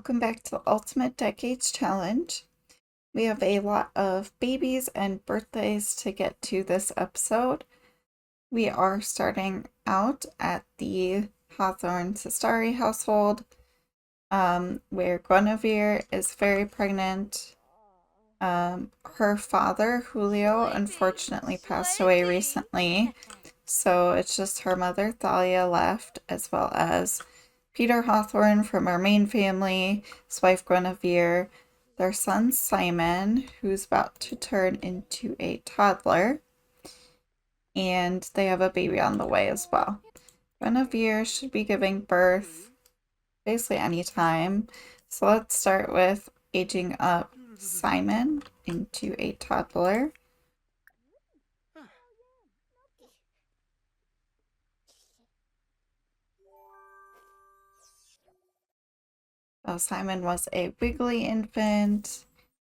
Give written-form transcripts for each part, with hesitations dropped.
welcome back to the Ultimate Decades Challenge. We have a lot of babies and birthdays to get to this episode. We are starting out at the Hawthorne-Sestari household, where Guinevere is very pregnant. Her father, Julio, unfortunately passed away recently, so it's just her mother, Thalia, left, as well as Peter Hawthorne from our main family, his wife Guinevere, their son Simon, who's about to turn into a toddler, and they have a baby on the way as well. Guinevere should be giving birth basically any time, so let's start with aging up Simon into a toddler. So Simon was a wiggly infant,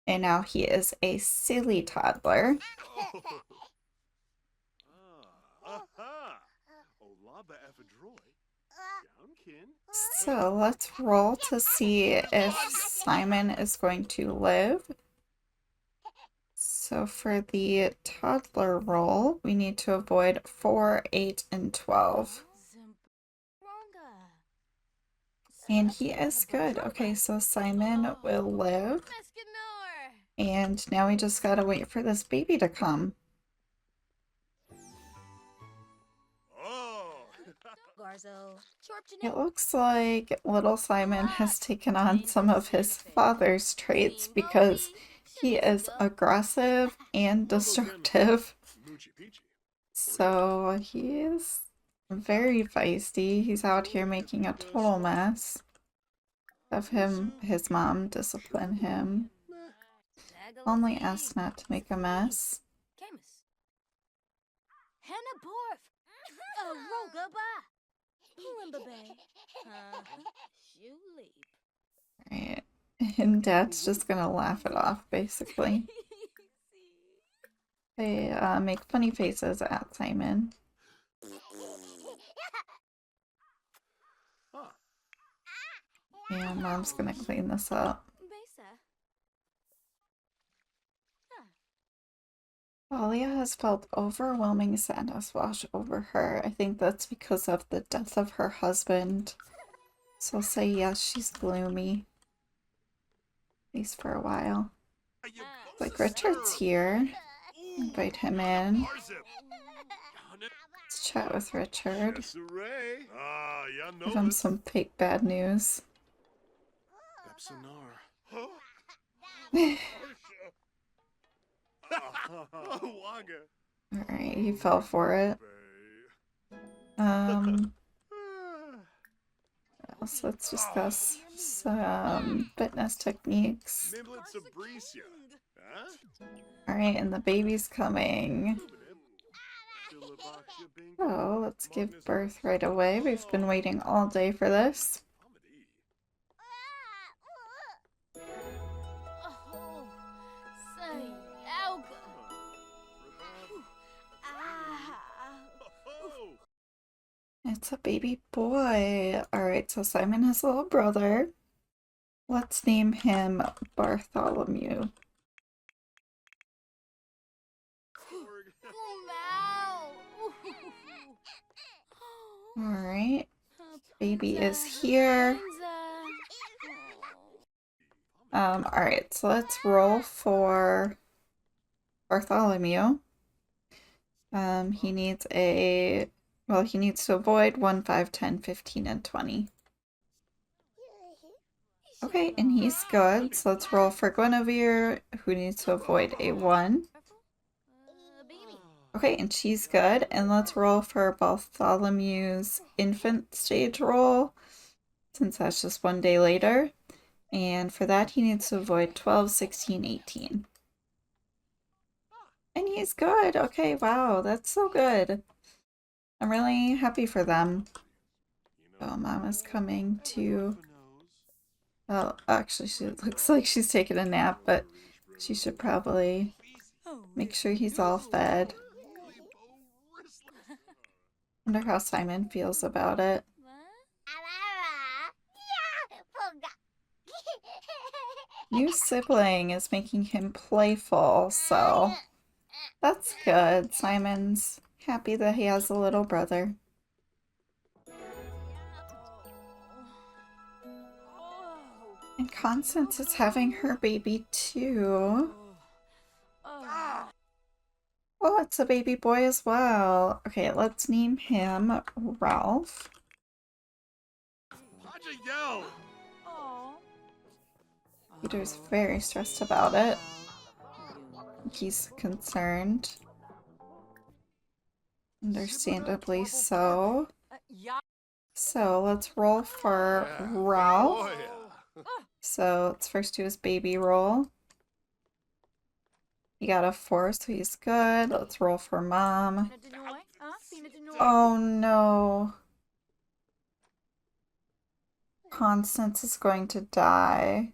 and now he is a silly toddler. So let's roll to see if Simon is going to live. So for the toddler roll, we need to avoid 4, 8, and 12. And he is good. Okay, so Simon will live. And now we just gotta wait for this baby to come. It looks like little Simon has taken on some of his father's traits because he is aggressive and destructive. So he is very feisty. He's out here making a total mess. Have his mom discipline him. Only ask not to make a mess. Right. And Dad's just gonna laugh it off, basically. They make funny faces at Simon. And Mom's gonna clean this up. Thalia has felt overwhelming sadness wash over her. I think that's because of the death of her husband. So I'll say yes, she's gloomy. At least for a while. Like Richard's here. Invite him in. Let's chat with Richard. Give him some fake bad news. Alright, he fell for it. So let's discuss some fitness techniques. Alright, and the baby's coming. So let's give birth right away. We've been waiting all day for this. It's a baby boy. Alright, so Simon has a little brother. Let's name him Bartholomew. Alright, baby is here. Alright, so let's roll for Bartholomew. He needs he needs to avoid 1, 5, 10, 15, and 20. Okay, and he's good. So let's roll for Guinevere, who needs to avoid a 1. Okay, and she's good. And let's roll for Bartholomew's infant stage roll, since that's just 1 day later. And for that, he needs to avoid 12, 16, 18. And he's good. Okay, wow, that's so good. I'm really happy for them. Oh, Mama's coming to... Well, actually, she looks like she's taking a nap, but she should probably make sure he's all fed. Wonder how Simon feels about it. new sibling is making him playful, so that's good. Simon's happy that he has a little brother. And Constance is having her baby too. Oh, it's a baby boy as well. Okay, let's name him Ralph. Peter's very stressed about it. He's concerned. Understandably so. So let's roll for Ralph. So let's first do his baby roll. He got a 4, so he's good. Let's roll for mom. Oh no. Constance is going to die.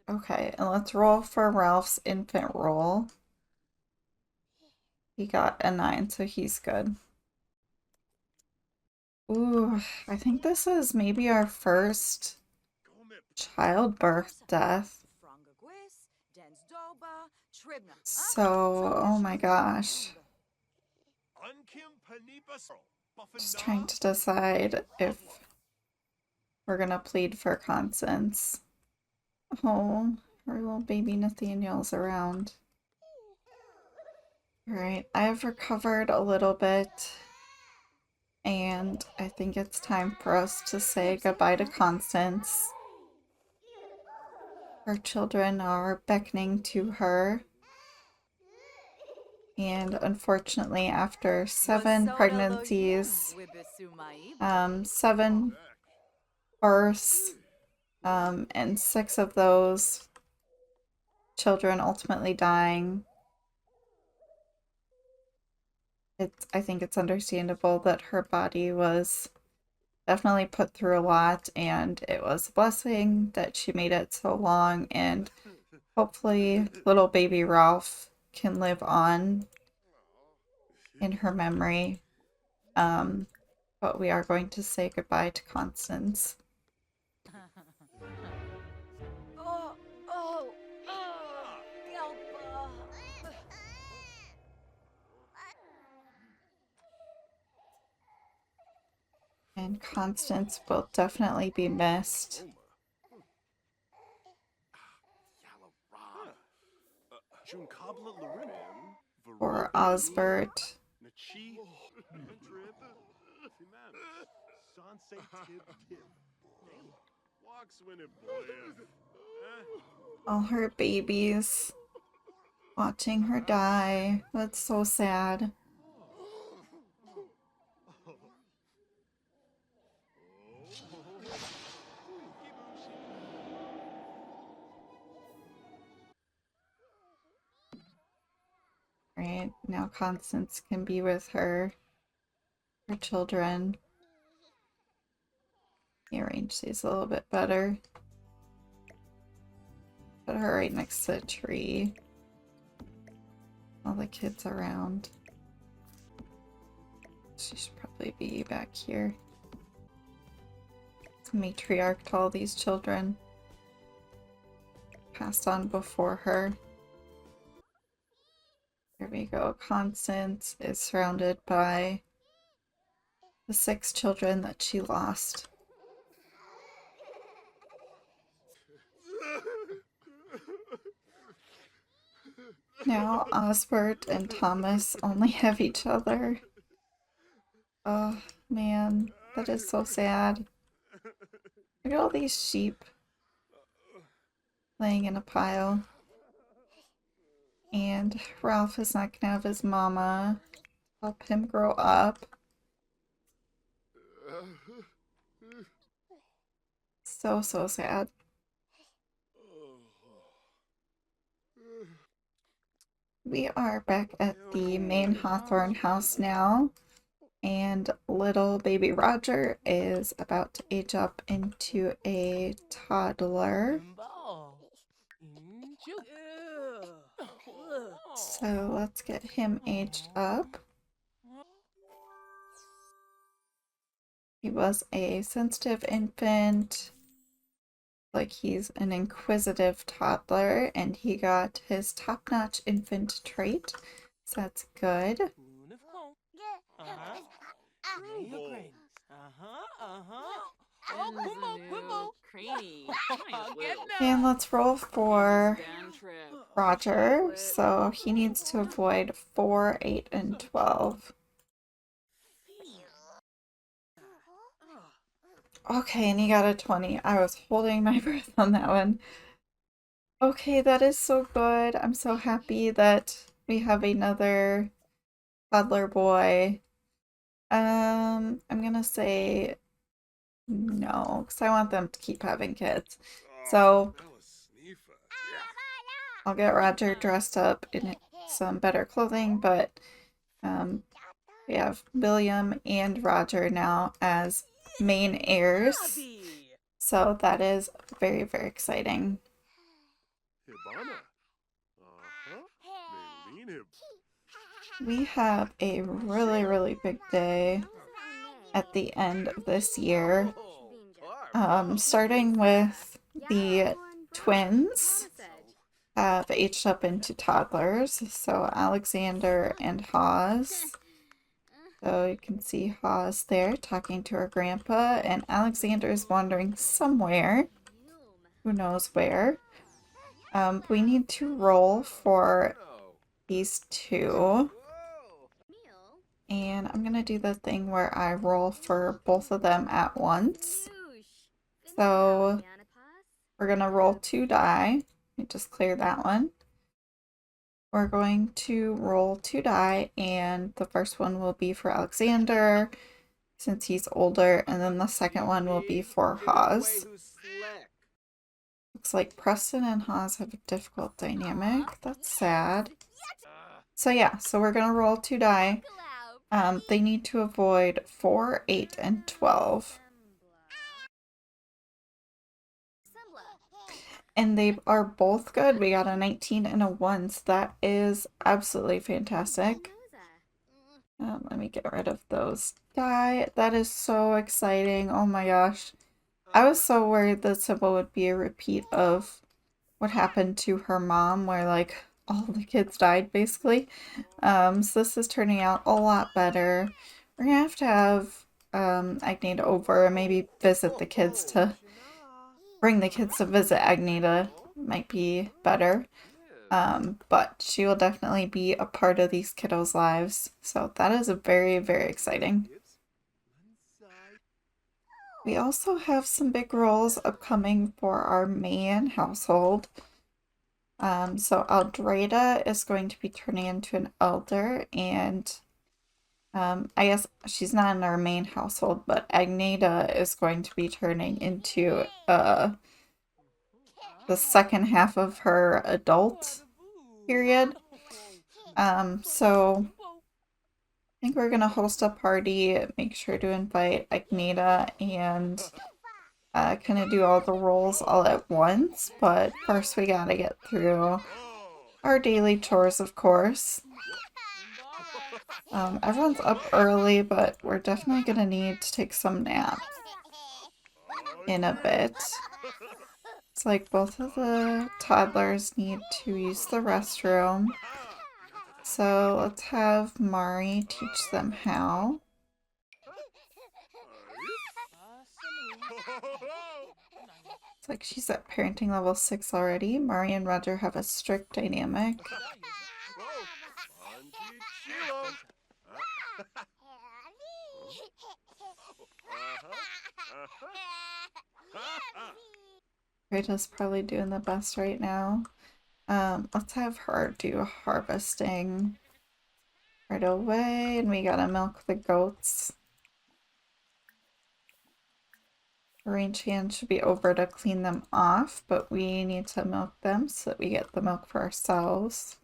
Okay, and let's roll for Ralph's infant roll. He got a 9, so he's good. Ooh, I think this is maybe our first childbirth death. So, oh my gosh. Just trying to decide if we're gonna plead for Constance. Oh, our little baby Nathaniel's around. Alright, I've recovered a little bit, and I think it's time for us to say goodbye to Constance. Her children are beckoning to her. And unfortunately, after 7 pregnancies, 7 births, and 6 of those children ultimately dying, I think it's understandable that her body was definitely put through a lot, and it was a blessing that she made it so long, and hopefully little baby Ralph can live on in her memory. But we are going to say goodbye to Constance. And Constance will definitely be missed. For Osbert. All her babies. Watching her die. That's so sad. Right, now Constance can be with her children. Arrange these a little bit better. Put her right next to the tree. All the kids around. She should probably be back here. It's matriarch to all these children. Passed on before her. Here we go. Constance is surrounded by the 6 children that she lost. Now Osbert and Thomas only have each other. Oh man, that is so sad. Look at all these sheep laying in a pile. And Ralph is not gonna have his mama help him grow up. So sad. We are back at the main Hawthorne house now, and little baby Roger is about to age up into a toddler. So let's get him aged up. He was a sensitive infant, Like he's an inquisitive toddler, and he got his top-notch infant trait, so that's good. And let's roll for Roger. So he needs to avoid 4, 8, and 12. Okay, and he got a 20. I was holding my breath on that one. Okay, that is so good. I'm so happy that we have another toddler boy. I'm gonna say no, because I want them to keep having kids. So I'll get Roger dressed up in some better clothing, but we have William and Roger now as main heirs. So that is very, very exciting. We have a really, really big day at the end of this year. Starting with the twins have aged up into toddlers. So Alexander and Hawes. So you can see Hawes there talking to her grandpa, and Alexander is wandering somewhere. Who knows where? We need to roll for these two. And I'm gonna do the thing where I roll for both of them at once. So we're gonna roll 2 die. Let me just clear that one. We're going to roll 2 die, and the first one will be for Alexander, since he's older, and then the second one will be for Hawes. Looks like Preston and Hawes have a difficult dynamic. That's sad. So yeah, so we're gonna roll 2 die. They need to avoid 4, 8, and 12. And they are both good. We got a 19 and a 1, so that is absolutely fantastic. Let me get rid of those die. That is so exciting. Oh my gosh. I was so worried that Sybil would be a repeat of what happened to her mom, where like all the kids died basically. So this is turning out a lot better. We're gonna have Agneta over and maybe visit the kids to bring the kids to visit Agneta. Might be better. But she will definitely be a part of these kiddos' lives. So that is very, very exciting. We also have some big roles upcoming for our main household. So Aldreda is going to be turning into an elder, and I guess she's not in our main household, but Agneta is going to be turning into the second half of her adult period. So I think we're gonna host a party, make sure to invite Agneta, and kind of do all the roles all at once, but first we gotta get through our daily chores, of course. Everyone's up early, but we're definitely gonna need to take some naps in a bit. It's like both of the toddlers need to use the restroom. So let's have Mari teach them how. It's like she's at parenting level 6 already. Mari and Roger have a strict dynamic. Rita's probably doing the best right now. Let's have her do harvesting right away, and we gotta milk the goats. Range hand should be over to clean them off, but we need to milk them so that we get the milk for ourselves.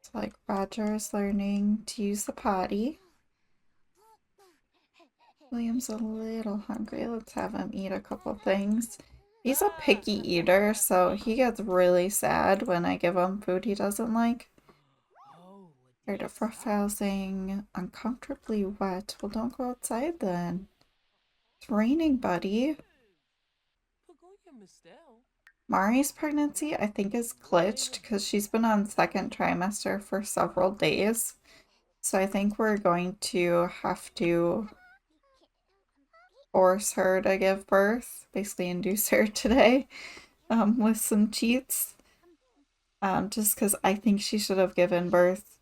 So like Roger's learning to use the potty. William's a little hungry. Let's have him eat a couple things. He's a picky eater, so he gets really sad when I give him food he doesn't like. Tired of roughhousing, uncomfortably wet. Well, don't go outside then. It's raining, buddy. Mari's pregnancy, I think, is glitched because she's been on second trimester for several days. So I think we're going to have to force her to give birth, basically induce her today, with some cheats. Just because I think she should have given birth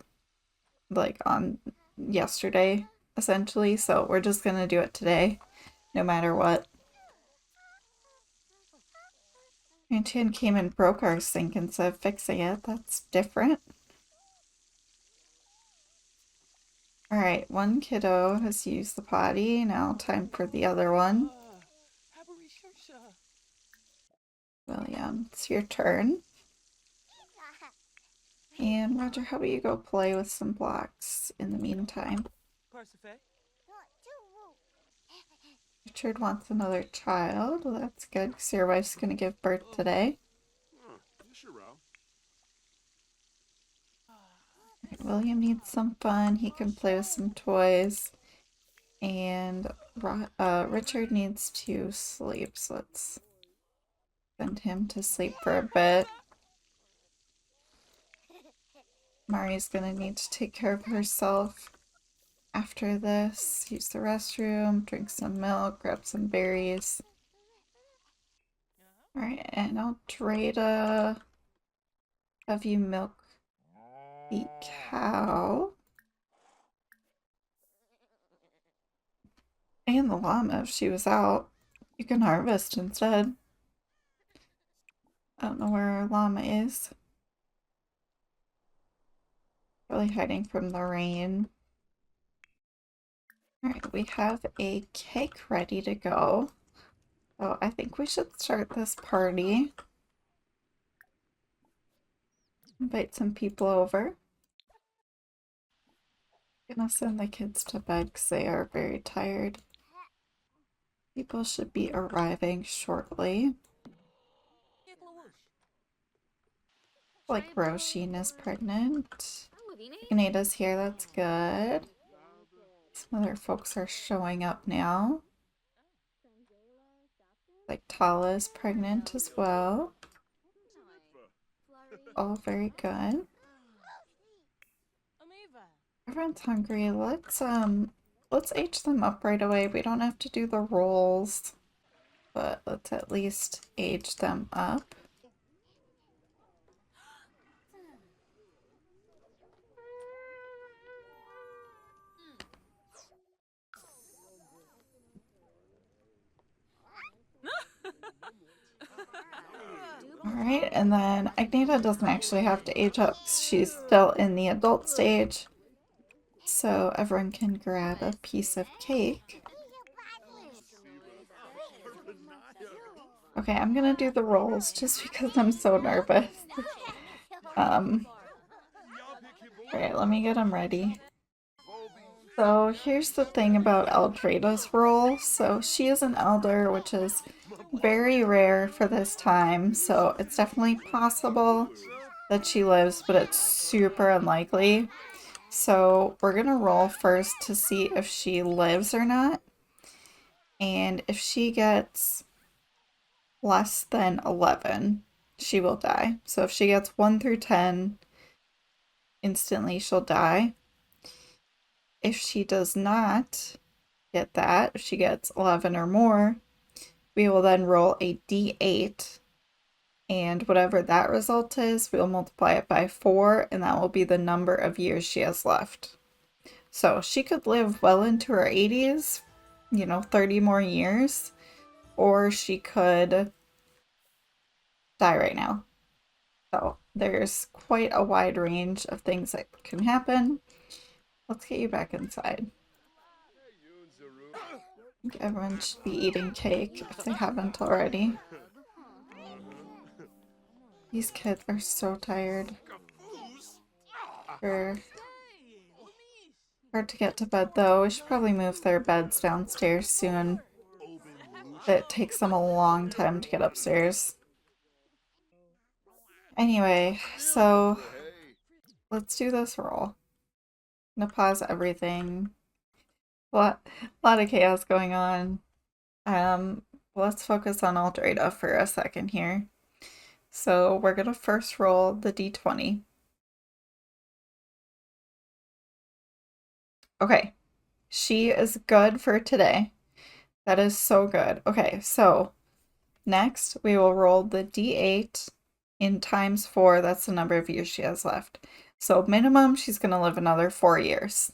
like on yesterday, essentially. So we're just gonna do it today, no matter what. Chan came and broke our sink instead of fixing it. That's different. Alright, one kiddo has used the potty. Now time for the other one. William, it's your turn. And Roger, how about you go play with some blocks in the meantime? Richard wants another child. Well, that's good because your wife's going to give birth today. Right, William needs some fun. He can play with some toys. And Richard needs to sleep, so let's send him to sleep for a bit. Mari's gonna need to take care of herself after this. Use the restroom, drink some milk, grab some berries. Alright, and Aldreda, have you milk the cow. And the llama if she was out. You can harvest instead. I don't know where our llama is. Probably hiding from the rain. Alright, we have a cake ready to go. So I think we should start this party. Invite some people over. Gonna send the kids to bed because they are very tired. People should be arriving shortly. Like Roshin is pregnant. Agneta's here, that's good. Some other folks are showing up now. Like Tala is pregnant as well. All very good. Everyone's hungry. Let's age them up right away. We don't have to do the rolls, but let's at least age them up. Alright, and then Agneta doesn't actually have to age up. She's still in the adult stage. So everyone can grab a piece of cake. Okay, I'm gonna do the rolls just because I'm so nervous. Alright, let me get them ready. So here's the thing about Aldreda's role. So she is an elder, which is very rare for this time. So it's definitely possible that she lives, but it's super unlikely. So we're gonna roll first to see if she lives or not. And if she gets less than 11, she will die. So if she gets 1 through 10, instantly she'll die. If she does not get that, if she gets 11 or more, we will then roll a d8, and whatever that result is, we'll multiply it by 4, and that will be the number of years she has left. So she could live well into her 80s, 30 more years, or she could die right now. So there's quite a wide range of things that can happen. Let's get you back inside. I think everyone should be eating cake if they haven't already. These kids are so tired. They're hard to get to bed though. We should probably move their beds downstairs soon. It takes them a long time to get upstairs. Anyway, so let's do this roll. I'm gonna pause everything. A lot of chaos going on. Let's focus on Aldreda for a second here. So we're gonna first roll the d20. Okay, she is good for today. That is so good. Okay, so next we will roll the d8 in times 4. That's the number of years she has left. So minimum, she's gonna live another 4 years.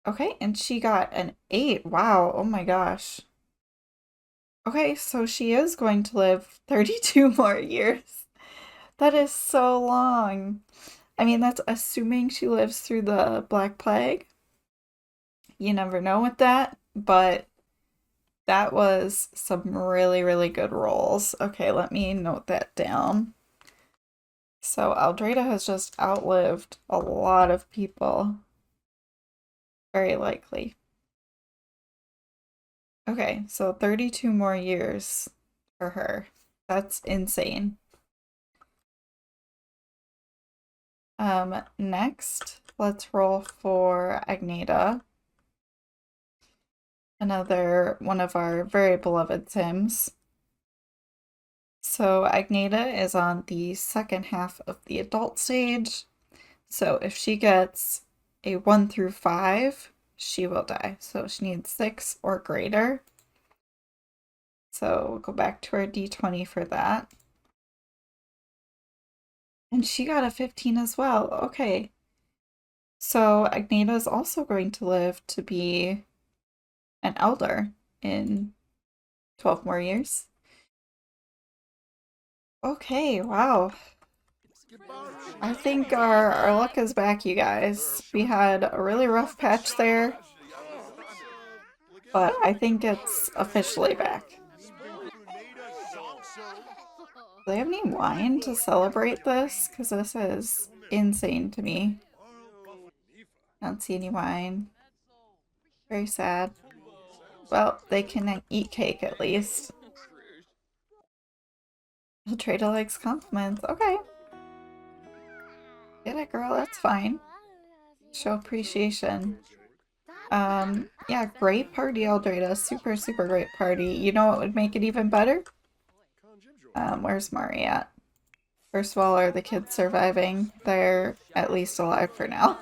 Okay, and she got an 8. Wow, oh my gosh. Okay, so she is going to live 32 more years. That is so long. I mean, that's assuming she lives through the Black Plague. You never know with that, but that was some really, really good rolls. Okay, let me note that down. So Aldreda has just outlived a lot of people. Very likely. Okay, so 32 more years for her. That's insane. Next, let's roll for Agneta. Another one of our very beloved Sims. So Agneta is on the second half of the adult stage. So if she gets a 1 through 5, she will die. So she needs 6 or greater. So we'll go back to our d20 for that. And she got a 15 as well. Okay. So Agneta is also going to live to be an elder in 12 more years. Okay, wow. I think our luck is back, you guys. We had a really rough patch there, but I think it's officially back. Do they have any wine to celebrate this? Because this is insane to me. I don't see any wine. Very sad. Well, they can eat cake at least. Aldreda likes compliments. Okay. Get it, girl. That's fine. Show appreciation. Yeah, great party, Aldreda. Super, super great party. You know what would make it even better? Where's Mari at? First of all, are the kids surviving? They're at least alive for now.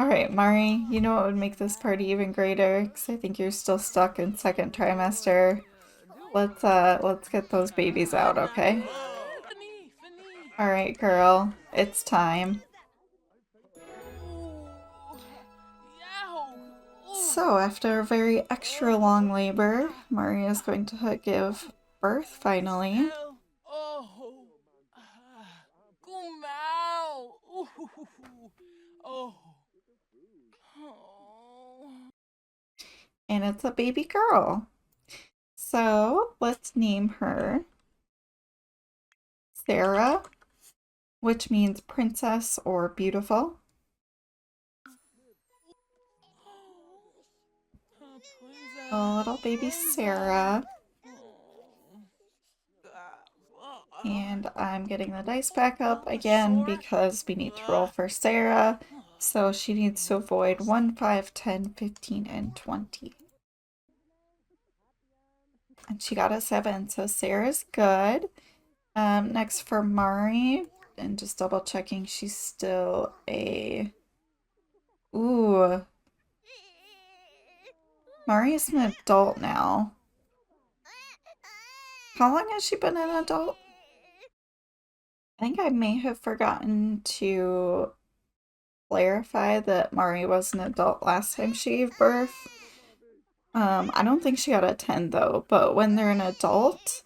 Alright, Mari, you know what would make this party even greater? Because I think you're still stuck in second trimester. Let's get those babies out, okay? Alright, girl. It's time. So, after a very extra long labor, Mari is going to give birth finally. And it's a baby girl. So, let's name her Sarah, which means princess or beautiful. A little baby Sarah. And I'm getting the dice back up again because we need to roll for Sarah. So she needs to avoid 1, 5, 10, 15, and 20. And she got a 7, so Sarah's good. Next for Mari, and just double checking she's still a... Ooh. Mari is an adult now. How long has she been an adult? I think I may have forgotten to clarify that Mari was an adult last time she gave birth. I don't think she got a 10 though, but when they're an adult,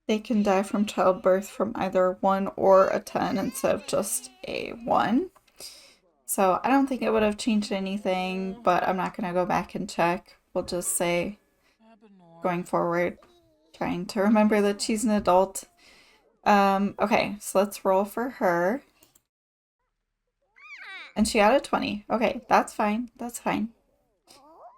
they can die from childbirth from either 1 or a 10 instead of just a 1. So I don't think it would have changed anything, but I'm not going to go back and check. We'll just say, going forward, trying to remember that she's an adult. Okay, so let's roll for her. And she got a 20. Okay, that's fine. That's fine.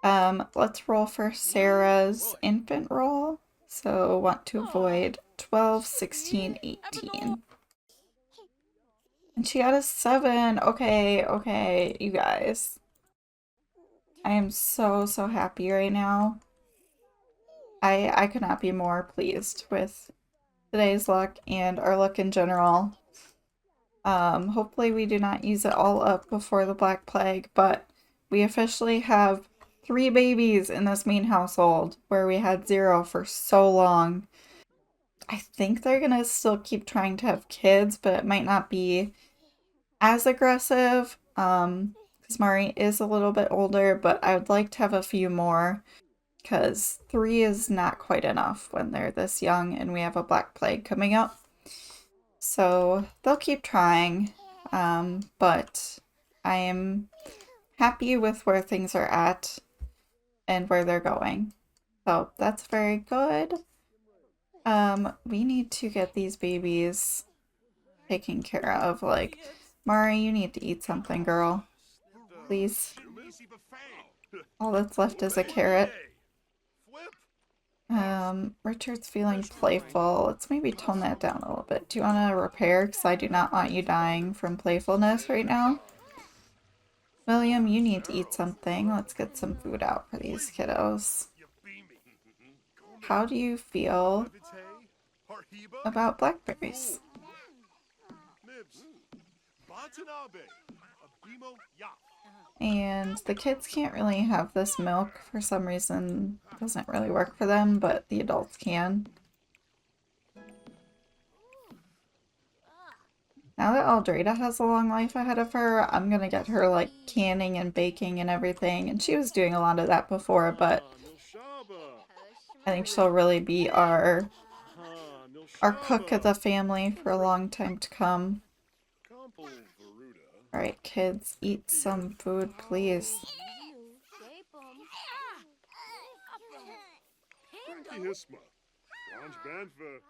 Let's roll for Sarah's infant roll. So want to avoid 12, 16, 18. And she got a 7. Okay, okay, you guys. I am so, so happy right now. I could not be more pleased with today's luck and our luck in general. Hopefully we do not use it all up before the Black Plague, but we officially have 3 babies in this main household where we had 0 for so long. I think they're gonna still keep trying to have kids, but it might not be as aggressive. Because Mari is a little bit older, but I would like to have a few more because 3 is not quite enough when they're this young and we have a Black Plague coming up. So they'll keep trying, but I am happy with where things are at and where they're going. So that's very good. We need to get these babies taken care of. Like, Mari, you need to eat something, girl. Please. All that's left is a carrot. Richard's feeling playful. Let's maybe tone that down a little bit. Do you want to repair? Because I do not want you dying from playfulness right now. William, you need to eat something. Let's get some food out for these kiddos. How do you feel about blackberries? And the kids can't really have this milk for some reason. It doesn't really work for them, but the adults can. Now that Aldreda has a long life ahead of her, I'm gonna get her like canning and baking and everything. And she was doing a lot of that before, but I think she'll really be our cook of the family for a long time to come. Alright, kids, eat some food, please.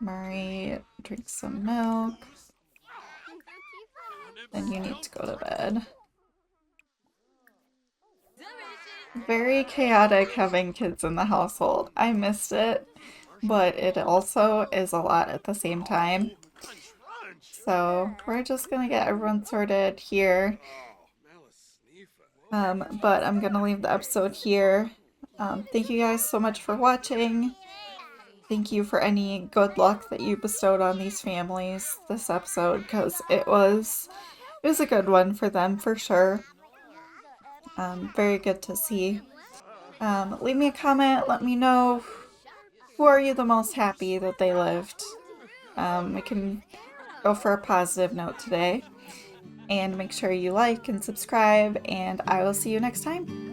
Mari, drink some milk. Then you need to go to bed. Very chaotic having kids in the household. I missed it, but it also is a lot at the same time. So we're just gonna get everyone sorted here. But I'm gonna leave the episode here. Thank you guys so much for watching. Thank you for any good luck that you bestowed on these families this episode, because it was a good one for them for sure. Very good to see. Leave me a comment, let me know who are you the most happy that they lived. We can go for a positive note today. And make sure you like and subscribe, and I will see you next time.